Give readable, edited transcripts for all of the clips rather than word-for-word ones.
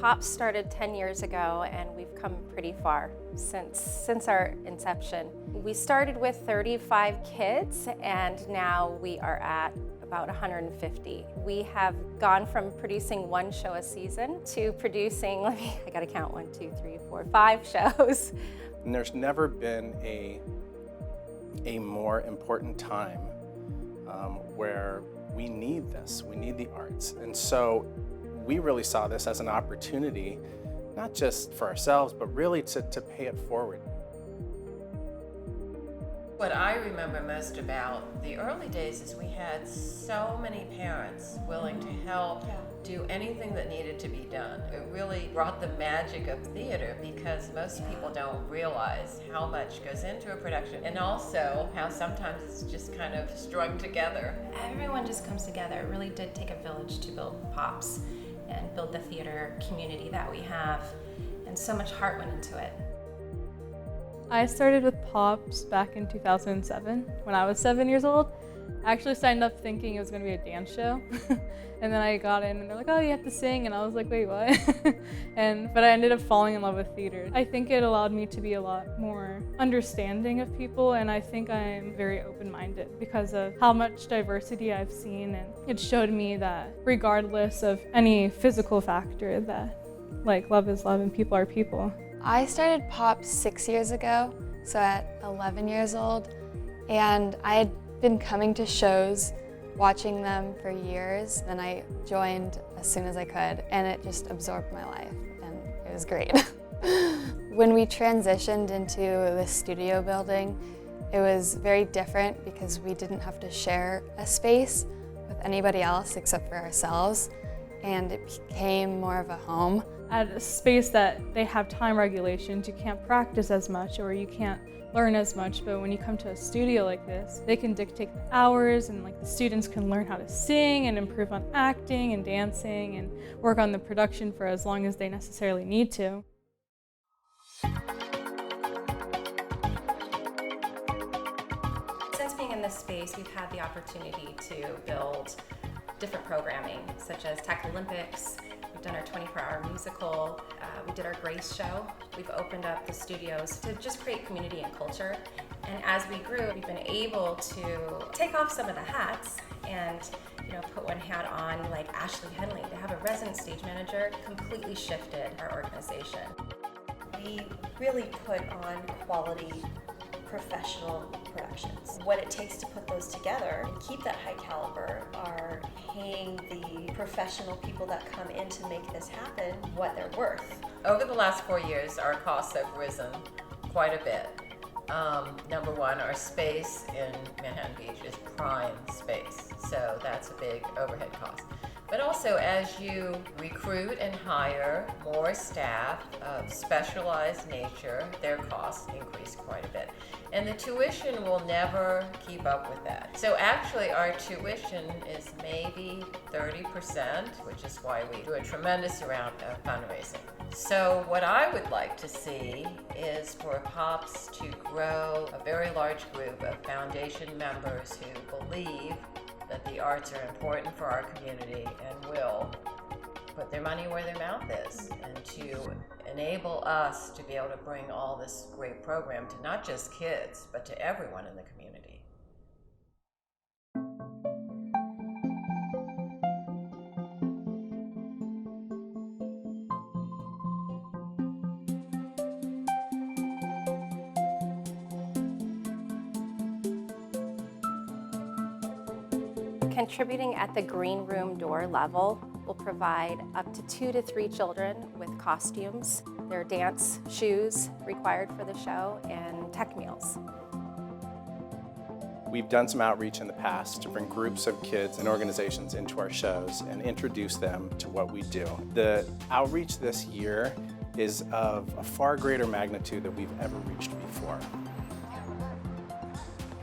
Pops started 10 years ago, and we've come pretty far since our inception. We started with 35 kids, and now we are at about 150. We have gone from producing one show a season to producing, I gotta count, 1, 2, 3, 4, 5 shows. And there's never been a more important time where we need this, we need the arts. And so we really saw this as an opportunity, not just for ourselves, but really to pay it forward. What I remember most about the early days is we had so many parents willing to help do anything that needed to be done. It really brought the magic of theater because most people don't realize how much goes into a production, and also how sometimes it's just kind of strung together. Everyone just comes together. It really did take a village to build Pops and build the theater community that we have, and so much heart went into it. I started with Pops back in 2007 when I was 7 years old. I actually signed up thinking it was going to be a dance show. And then I got in and they're like, oh, you have to sing. And I was like, wait, what? But I ended up falling in love with theater. I think it allowed me to be a lot more understanding of people, and I think I'm very open-minded because of how much diversity I've seen. And it showed me that regardless of any physical factor, that love is love and people are people. I started Pops 6 years ago, so at 11 years old, and I had been coming to shows, watching them for years. Then I joined as soon as I could, and it just absorbed my life, and it was great. When we transitioned into the studio building, it was very different because we didn't have to share a space with anybody else except for ourselves, and it became more of a home. At a space that they have time regulations, you can't practice as much or you can't learn as much, but when you come to a studio like this, they can dictate the hours, and the students can learn how to sing and improve on acting and dancing and work on the production for as long as they necessarily need to. Since being in this space, we've had the opportunity to build different programming, such as Tech Olympics. We've done our 24-hour musical. We did our Grace show. We've opened up the studios to just create community and culture. And as we grew, we've been able to take off some of the hats and put one hat on, like Ashley Henley, to have a resident stage manager completely shifted our organization. We really put on quality professional productions. What it takes to put those together and keep that high caliber are paying the professional people that come in to make this happen what they're worth. Over the last 4 years, our costs have risen quite a bit. Number one, our space in Manhattan Beach is prime space, so that's a big overhead cost. But also, as you recruit and hire more staff of specialized nature, their costs increase quite a bit. And the tuition will never keep up with that. So actually, our tuition is maybe 30%, which is why we do a tremendous amount of fundraising. So what I would like to see is for Pops to grow a very large group of foundation members who believe that the arts are important for our community and will put their money where their mouth is, and to enable us to be able to bring all this great program to not just kids, but to everyone in the community. Contributing at the green room door level will provide up to 2 to 3 children with costumes, their dance shoes required for the show, and tech meals. We've done some outreach in the past to bring groups of kids and organizations into our shows and introduce them to what we do. The outreach this year is of a far greater magnitude than we've ever reached before.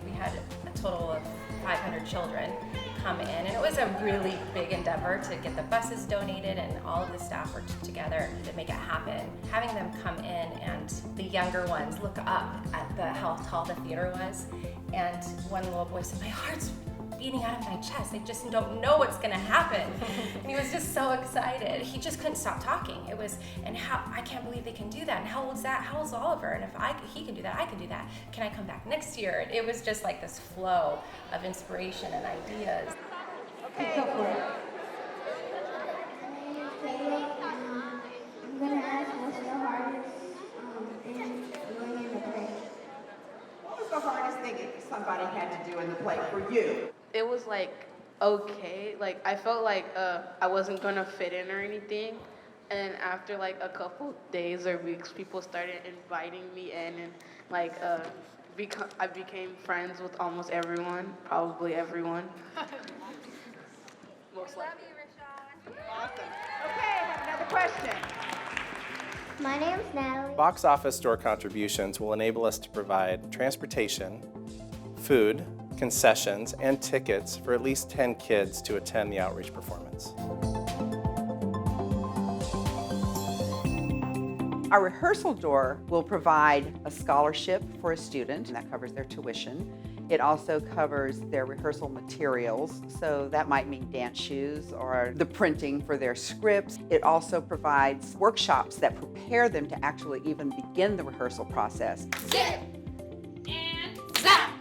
We had a total of 500 children come in, and it was a really big endeavor to get the buses donated, and all of the staff worked together to make it happen. Having them come in and the younger ones look up at how tall the theater was, and one little boy said, "My heart's beating out of my chest. I just don't know what's gonna happen. And he was just so excited. He just couldn't stop talking. It was, and how, I can't believe they can do that. And how old's that? How old's Oliver? And if he can do that, I can do that. Can I come back next year? It was just like this flow of inspiration and ideas. Okay, go for it. I'm gonna ask what's the hardest thing doing in the play. What was the hardest thing somebody had to do in the play for you? It was like okay, like I felt like I wasn't gonna fit in or anything, and after like a couple days or weeks, people started inviting me in, and like I became friends with almost everyone, probably everyone. Most likely. Awesome. Okay, I have another question. My name's Natalie. Box office store contributions will enable us to provide transportation, food, concessions, and tickets for at least 10 kids to attend the outreach performance. Our rehearsal door will provide a scholarship for a student, and that covers their tuition. It also covers their rehearsal materials, so that might mean dance shoes or the printing for their scripts. It also provides workshops that prepare them to actually even begin the rehearsal process. Zip and zap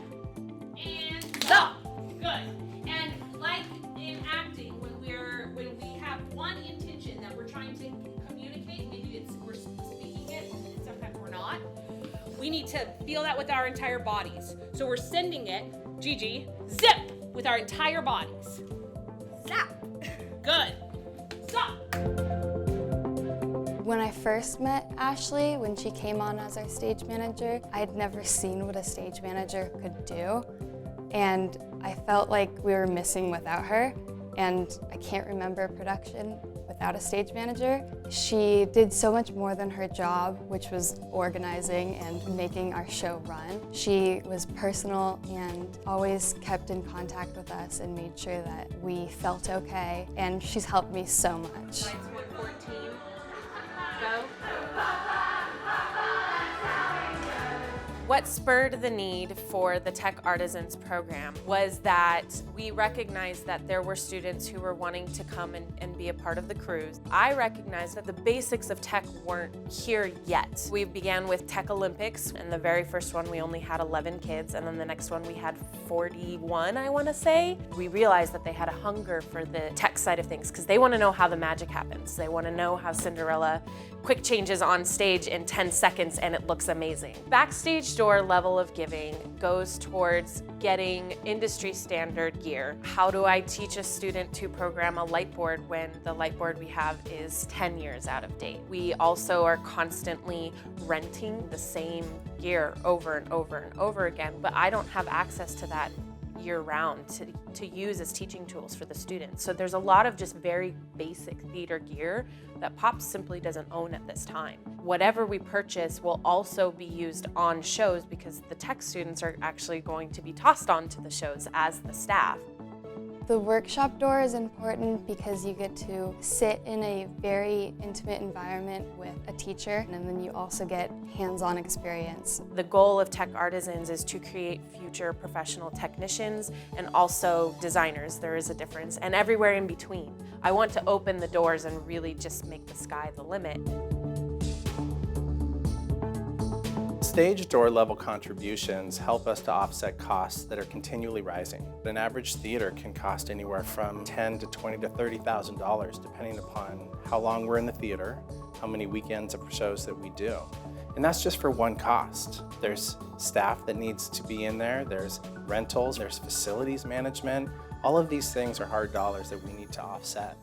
and zap. Good. And like in acting, when we have one intention that we're trying to communicate, maybe we're speaking it, and sometimes we're not. We need to feel that with our entire bodies. So we're sending it, Gigi, zip with our entire bodies. Zap. Good. Stop. When I first met Ashley, when she came on as our stage manager, I had never seen what a stage manager could do. And I felt like we were missing without her. And I can't remember a production without a stage manager. She did so much more than her job, which was organizing and making our show run. She was personal and always kept in contact with us and made sure that we felt okay. And she's helped me so much. Lights 114. Go. What spurred the need for the Tech Artisans program was that we recognized that there were students who were wanting to come and be a part of the cruise. I recognized that the basics of tech weren't here yet. We began with Tech Olympics, and the very first one we only had 11 kids, and then the next one we had 41, I want to say. We realized that they had a hunger for the tech side of things because they want to know how the magic happens. They want to know how Cinderella quick changes on stage in 10 seconds and it looks amazing. Backstage door level of giving goes towards getting industry standard gear. How do I teach a student to program a light board when the light board we have is 10 years out of date? We also are constantly renting the same gear over and over and over again, but I don't have access to that year-round to use as teaching tools for the students. So there's a lot of just very basic theater gear that Pops simply doesn't own at this time. Whatever we purchase will also be used on shows because the tech students are actually going to be tossed onto the shows as the staff. The workshop door is important because you get to sit in a very intimate environment with a teacher, and then you also get hands-on experience. The goal of Tech Artisans is to create future professional technicians and also designers. There is a difference, and everywhere in between. I want to open the doors and really just make the sky the limit. Stage door level contributions help us to offset costs that are continually rising. An average theater can cost anywhere from $10,000 to $20,000 to $30,000 depending upon how long we're in the theater, how many weekends of shows that we do. And that's just for one cost. There's staff that needs to be in there, there's rentals, there's facilities management. All of these things are hard dollars that we need to offset.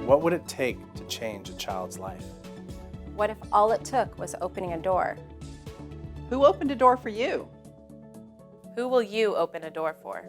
What would it take to change a child's life? What if all it took was opening a door? Who opened a door for you? Who will you open a door for?